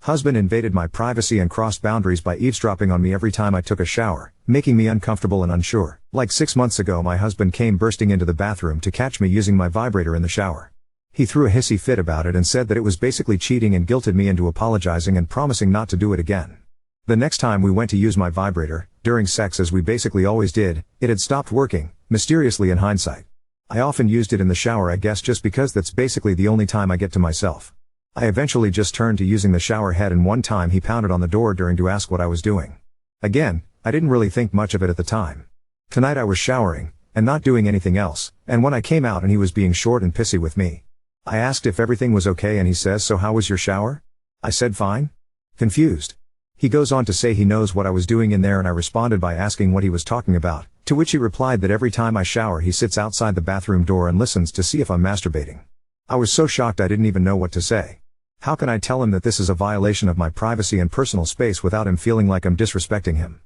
Husband invaded my privacy and crossed boundaries by eavesdropping on me every time I took a shower, making me uncomfortable and unsure. Like 6 months ago, my husband came bursting into the bathroom to catch me using my vibrator in the shower. He threw a hissy fit about it and said that it was basically cheating and guilted me into apologizing and promising not to do it again. The next time we went to use my vibrator, during sex as we basically always did, it had stopped working, mysteriously in hindsight. I often used it in the shower, I guess just because that's basically the only time I get to myself. I eventually just turned to using the shower head, and one time he pounded on the door during to ask what I was doing. Again, I didn't really think much of it at the time. Tonight I was showering, and not doing anything else, and when I came out and he was being short and pissy with me. I asked if everything was okay and he says, "So how was your shower?" I said fine. Confused. He goes on to say he knows what I was doing in there, and I responded by asking what he was talking about, to which he replied that every time I shower he sits outside the bathroom door and listens to see if I'm masturbating. I was so shocked I didn't even know what to say. How can I tell him that this is a violation of my privacy and personal space without him feeling like I'm disrespecting him?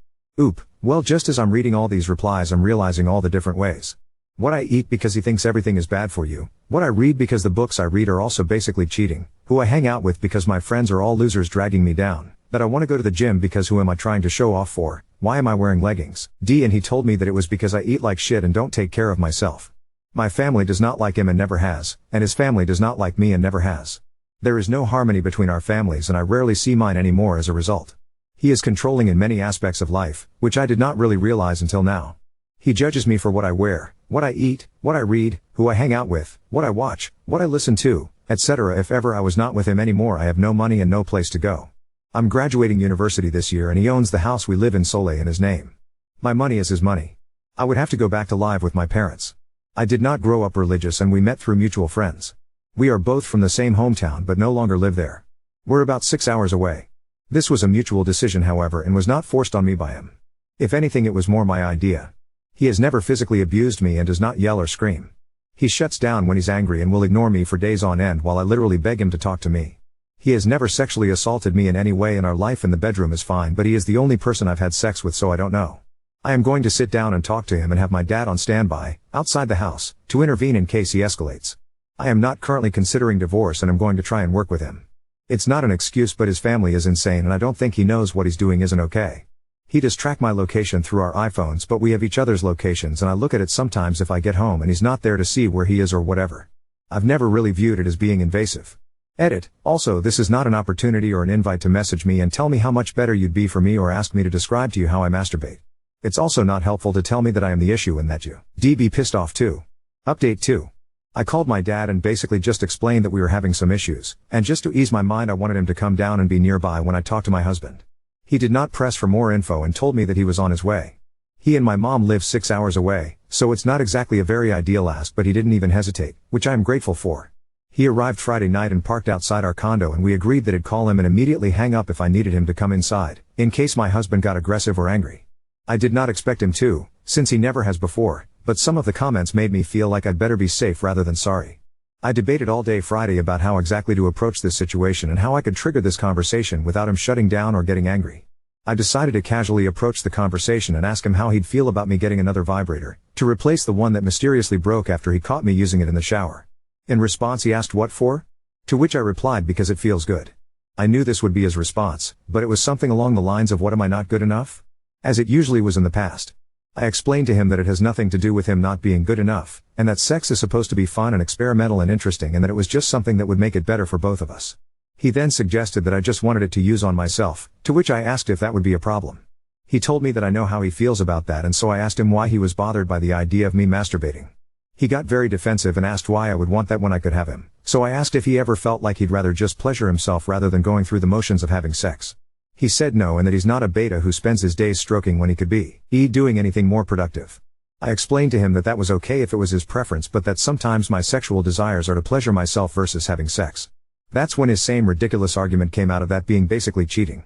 Well, just as I'm reading all these replies, I'm realizing all the different ways. What I eat because he thinks everything is bad for you. What I read because the books I read are also basically cheating. Who I hang out with because my friends are all losers dragging me down. That I want to go to the gym because who am I trying to show off for? Why am I wearing leggings? And he told me that it was because I eat like shit and don't take care of myself. My family does not like him and never has, and his family does not like me and never has. There is no harmony between our families, and I rarely see mine anymore as a result. He is controlling in many aspects of life, which I did not really realize until now. He judges me for what I wear, what I eat, what I read, who I hang out with, what I watch, what I listen to, etc. If ever I was not with him anymore, I have no money and no place to go. I'm graduating university this year and he owns the house we live in solely in his name. My money is his money. I would have to go back to live with my parents. I did not grow up religious and we met through mutual friends. We are both from the same hometown but no longer live there. We're about 6 hours away. This was a mutual decision, however, and was not forced on me by him. If anything, it was more my idea. He has never physically abused me and does not yell or scream. He shuts down when he's angry and will ignore me for days on end while I literally beg him to talk to me. He has never sexually assaulted me in any way, and our life in the bedroom is fine, but he is the only person I've had sex with, so I don't know. I am going to sit down and talk to him and have my dad on standby, outside the house, to intervene in case he escalates. I am not currently considering divorce and I'm going to try and work with him. It's not an excuse, but his family is insane and I don't think he knows what he's doing isn't okay. He does track my location through our iPhones, but we have each other's locations and I look at it sometimes if I get home and he's not there to see where he is or whatever. I've never really viewed it as being invasive. Edit. Also, this is not an opportunity or an invite to message me and tell me how much better you'd be for me or ask me to describe to you how I masturbate. It's also not helpful to tell me that I am the issue and that you'd be pissed off too. Update 2. I called my dad and basically just explained that we were having some issues, and just to ease my mind I wanted him to come down and be nearby when I talked to my husband. He did not press for more info and told me that he was on his way. He and my mom live 6 hours away, so it's not exactly a very ideal ask, but he didn't even hesitate, which I am grateful for. He arrived Friday night and parked outside our condo, and we agreed that I'd call him and immediately hang up if I needed him to come inside, in case my husband got aggressive or angry. I did not expect him to, since he never has before, but some of the comments made me feel like I'd better be safe rather than sorry. I debated all day Friday about how exactly to approach this situation and how I could trigger this conversation without him shutting down or getting angry. I decided to casually approach the conversation and ask him how he'd feel about me getting another vibrator, to replace the one that mysteriously broke after he caught me using it in the shower. In response, he asked what for? To which I replied, because it feels good. I knew this would be his response, but it was something along the lines of, what, am I not good enough? As it usually was in the past. I explained to him that it has nothing to do with him not being good enough, and that sex is supposed to be fun and experimental and interesting, and that it was just something that would make it better for both of us. He then suggested that I just wanted it to use on myself, to which I asked if that would be a problem. He told me that I know how he feels about that, and so I asked him why he was bothered by the idea of me masturbating. He got very defensive and asked why I would want that when I could have him, so I asked if he ever felt like he'd rather just pleasure himself rather than going through the motions of having sex. He said no, and that he's not a beta who spends his days stroking when he could be doing anything more productive. I explained to him that that was okay if it was his preference, but that sometimes my sexual desires are to pleasure myself versus having sex. That's when his same ridiculous argument came out of that being basically cheating.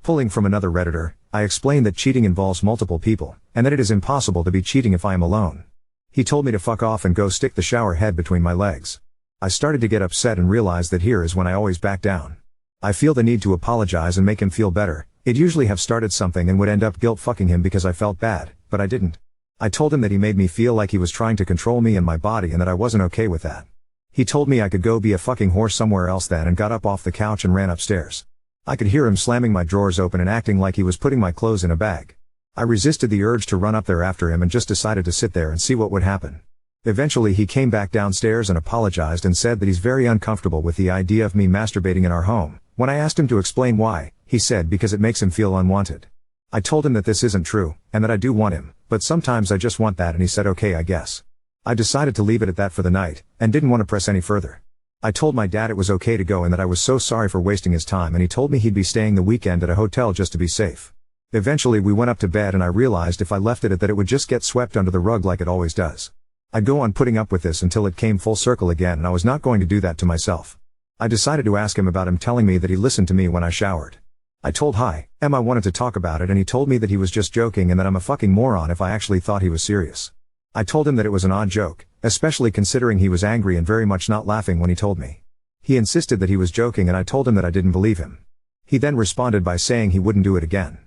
Pulling from another Redditor, I explained that cheating involves multiple people, and that it is impossible to be cheating if I am alone. He told me to fuck off and go stick the shower head between my legs. I started to get upset and realized that here is when I always back down. I feel the need to apologize and make him feel better. It'd usually have started something and would end up guilt fucking him because I felt bad, but I didn't. I told him that he made me feel like he was trying to control me and my body and that I wasn't okay with that. He told me I could go be a fucking horse somewhere else then and got up off the couch and ran upstairs. I could hear him slamming my drawers open and acting like he was putting my clothes in a bag. I resisted the urge to run up there after him and just decided to sit there and see what would happen. Eventually he came back downstairs and apologized and said that he's very uncomfortable with the idea of me masturbating in our home. When I asked him to explain why, he said because it makes him feel unwanted. I told him that this isn't true, and that I do want him, but sometimes I just want that, and he said okay I guess. I decided to leave it at that for the night, and didn't want to press any further. I told my dad it was okay to go and that I was so sorry for wasting his time, and he told me he'd be staying the weekend at a hotel just to be safe. Eventually we went up to bed and I realized if I left it at that it would just get swept under the rug like it always does. I'd go on putting up with this until it came full circle again, and I was not going to do that to myself. I decided to ask him about him telling me that he listened to me when I showered. I told Em I wanted to talk about it, and he told me that he was just joking and that I'm a fucking moron if I actually thought he was serious. I told him that it was an odd joke, especially considering he was angry and very much not laughing when he told me. He insisted that he was joking and I told him that I didn't believe him. He then responded by saying he wouldn't do it again.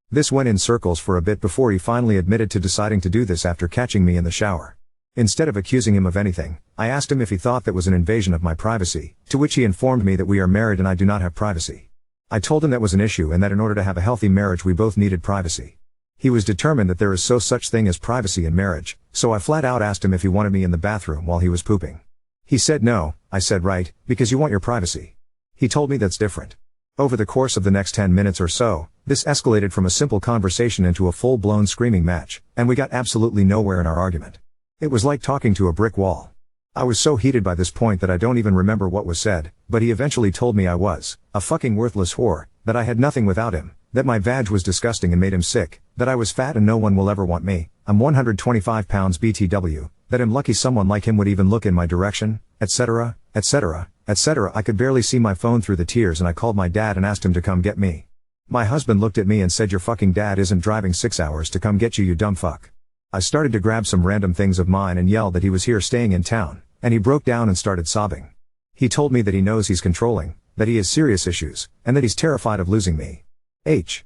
This went in circles for a bit before he finally admitted to deciding to do this after catching me in the shower. Instead of accusing him of anything, I asked him if he thought that was an invasion of my privacy, to which he informed me that we are married and I do not have privacy. I told him that was an issue and that in order to have a healthy marriage we both needed privacy. He was determined that there is no such thing as privacy in marriage, so I flat out asked him if he wanted me in the bathroom while he was pooping. He said no. I said right, because you want your privacy. He told me that's different. Over the course of the next 10 minutes or so, this escalated from a simple conversation into a full-blown screaming match, and we got absolutely nowhere in our argument. It was like talking to a brick wall. I was so heated by this point that I don't even remember what was said, but he eventually told me I was a fucking worthless whore, that I had nothing without him, that my vag was disgusting and made him sick, that I was fat and no one will ever want me, I'm 125 pounds BTW, that I'm lucky someone like him would even look in my direction, etc., etc., etc. I could barely see my phone through the tears and I called my dad and asked him to come get me. My husband looked at me and said your fucking dad isn't driving 6 hours to come get you, you dumb fuck. I started to grab some random things of mine and yelled that he was here staying in town, and he broke down and started sobbing. He told me that he knows he's controlling, that he has serious issues, and that he's terrified of losing me.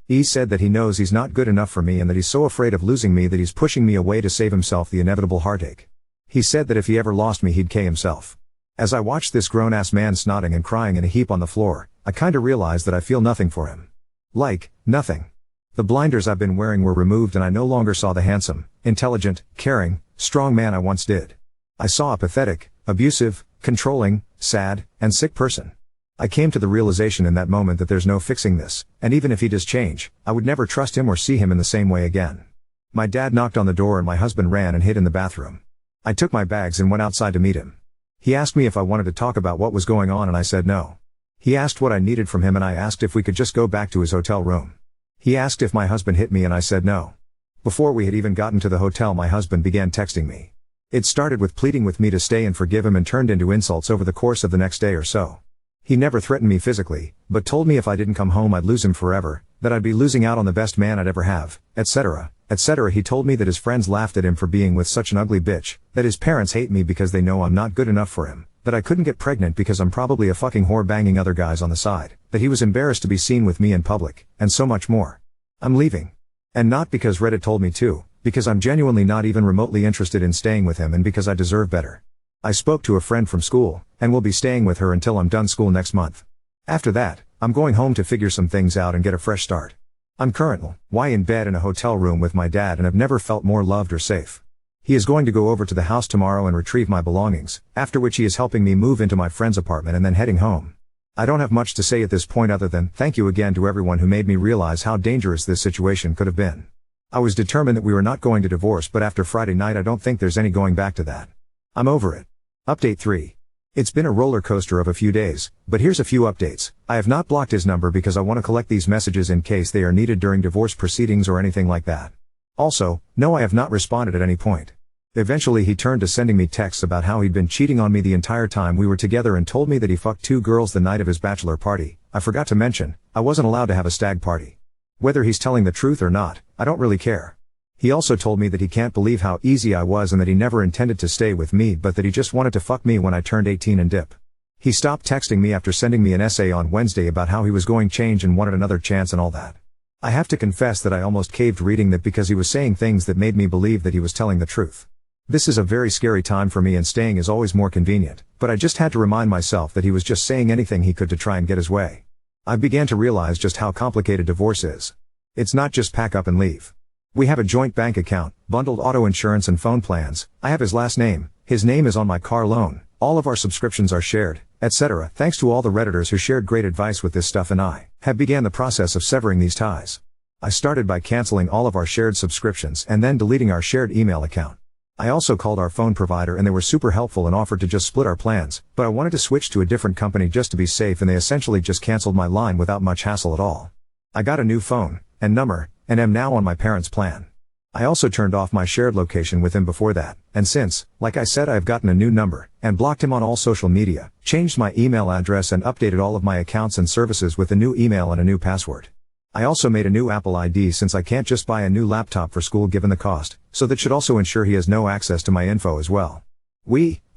He said that he knows he's not good enough for me and that he's so afraid of losing me that he's pushing me away to save himself the inevitable heartache. He said that if he ever lost me he'd kill himself. As I watched this grown-ass man snotting and crying in a heap on the floor, I kinda realized that I feel nothing for him. Like, nothing. The blinders I've been wearing were removed and I no longer saw the handsome, intelligent, caring, strong man I once did. I saw a pathetic, abusive, controlling, sad, and sick person. I came to the realization in that moment that there's no fixing this, and even if he does change, I would never trust him or see him in the same way again. My dad knocked on the door and my husband ran and hid in the bathroom. I took my bags and went outside to meet him. He asked me if I wanted to talk about what was going on and I said no. He asked what I needed from him and I asked if we could just go back to his hotel room. He asked if my husband hit me and I said no. Before we had even gotten to the hotel my husband began texting me. It started with pleading with me to stay and forgive him and turned into insults over the course of the next day or so. He never threatened me physically, but told me if I didn't come home I'd lose him forever, that I'd be losing out on the best man I'd ever have, etc., etc. He told me that his friends laughed at him for being with such an ugly bitch, that his parents hate me because they know I'm not good enough for him, that I couldn't get pregnant because I'm probably a fucking whore banging other guys on the side, that he was embarrassed to be seen with me in public, and so much more. I'm leaving. And not because Reddit told me to, because I'm genuinely not even remotely interested in staying with him and because I deserve better. I spoke to a friend from school, and will be staying with her until I'm done school next month. After that, I'm going home to figure some things out and get a fresh start. I'm currently in bed in a hotel room with my dad and have never felt more loved or safe. He is going to go over to the house tomorrow and retrieve my belongings, after which he is helping me move into my friend's apartment and then heading home. I don't have much to say at this point other than thank you again to everyone who made me realize how dangerous this situation could have been. I was determined that we were not going to divorce, but after Friday night I don't think there's any going back to that. I'm over it. Update 3. It's been a roller coaster of a few days, but here's a few updates. I have not blocked his number because I want to collect these messages in case they are needed during divorce proceedings or anything like that. Also, no, I have not responded at any point. Eventually he turned to sending me texts about how he'd been cheating on me the entire time we were together and told me that he fucked 2 girls the night of his bachelor party. I forgot to mention, I wasn't allowed to have a stag party. Whether he's telling the truth or not, I don't really care. He also told me that he can't believe how easy I was and that he never intended to stay with me but that he just wanted to fuck me when I turned 18 and dip. He stopped texting me after sending me an essay on Wednesday about how he was going change and wanted another chance and all that. I have to confess that I almost caved reading that because he was saying things that made me believe that he was telling the truth. This is a very scary time for me and staying is always more convenient, but I just had to remind myself that he was just saying anything he could to try and get his way. I began to realize just how complicated divorce is. It's not just pack up and leave. We have a joint bank account, bundled auto insurance and phone plans. I have his last name, his name is on my car loan, all of our subscriptions are shared, etc. Thanks to all the Redditors who shared great advice with this stuff, and I have began the process of severing these ties. I started by canceling all of our shared subscriptions and then deleting our shared email account. I also called our phone provider and they were super helpful and offered to just split our plans, but I wanted to switch to a different company just to be safe, and they essentially just canceled my line without much hassle at all. I got a new phone and number and am now on my parents' plan. I also turned off my shared location with him before that, and since, like I said, I have gotten a new number and blocked him on all social media, changed my email address and updated all of my accounts and services with a new email and a new password. I also made a new Apple ID since I can't just buy a new laptop for school given the cost, so that should also ensure he has no access to my info as well.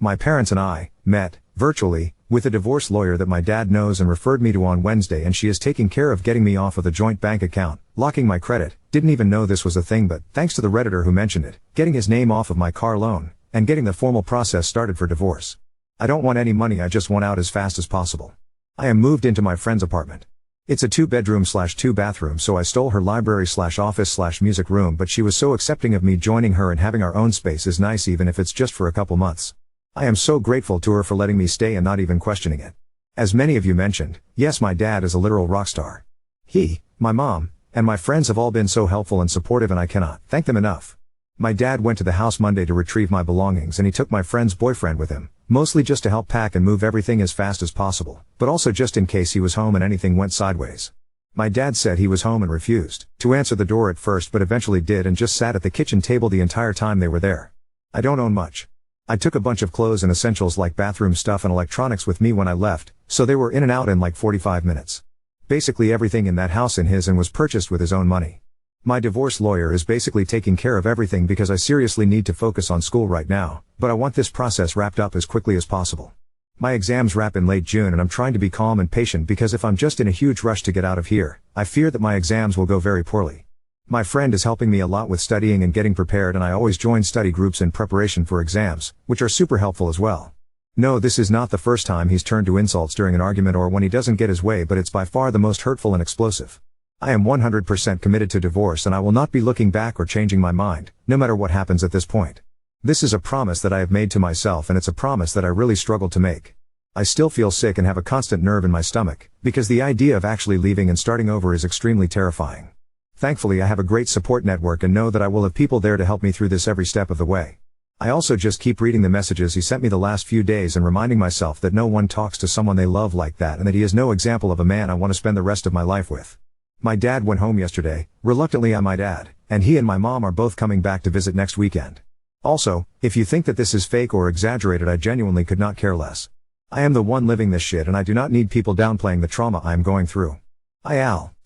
My parents and I, met, virtually, with a divorce lawyer that my dad knows and referred me to on Wednesday, and she is taking care of getting me off of the joint bank account, locking my credit, didn't even know this was a thing, but thanks to the Redditor who mentioned it, getting his name off of my car loan, and getting the formal process started for divorce. I don't want any money, I just want out as fast as possible. I am moved into my friend's apartment. It's a 2-bedroom/2-bathroom, so I stole her library/office/music room, but she was so accepting of me joining her, and having our own space is nice even if it's just for a couple months. I am so grateful to her for letting me stay and not even questioning it. As many of you mentioned, yes, my dad is a literal rock star. He, my mom, and my friends have all been so helpful and supportive, and I cannot thank them enough. My dad went to the house Monday to retrieve my belongings, and he took my friend's boyfriend with him, mostly just to help pack and move everything as fast as possible, but also just in case he was home and anything went sideways. My dad said he was home and refused to answer the door at first, but eventually did, and just sat at the kitchen table the entire time they were there. I don't own much. I took a bunch of clothes and essentials like bathroom stuff and electronics with me when I left, so they were in and out in like 45 minutes. Basically everything in that house in his and was purchased with his own money. My divorce lawyer is basically taking care of everything because I seriously need to focus on school right now, but I want this process wrapped up as quickly as possible. My exams wrap in late June, and I'm trying to be calm and patient because if I'm just in a huge rush to get out of here, I fear that my exams will go very poorly. My friend is helping me a lot with studying and getting prepared, and I always join study groups in preparation for exams, which are super helpful as well. No, this is not the first time he's turned to insults during an argument or when he doesn't get his way, but it's by far the most hurtful and explosive. I am 100% committed to divorce, and I will not be looking back or changing my mind, no matter what happens at this point. This is a promise that I have made to myself, and it's a promise that I really struggled to make. I still feel sick and have a constant nerve in my stomach, because the idea of actually leaving and starting over is extremely terrifying. Thankfully I have a great support network and know that I will have people there to help me through this every step of the way. I also just keep reading the messages he sent me the last few days and reminding myself that no one talks to someone they love like that, and that he is no example of a man I want to spend the rest of my life with. My dad went home yesterday, reluctantly I might add, and he and my mom are both coming back to visit next weekend. Also, if you think that this is fake or exaggerated, I genuinely could not care less. I am the one living this shit, and I do not need people downplaying the trauma I am going through.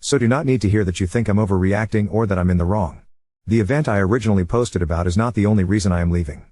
So do not need to hear that you think I'm overreacting or that I'm in the wrong. The event I originally posted about is not the only reason I am leaving.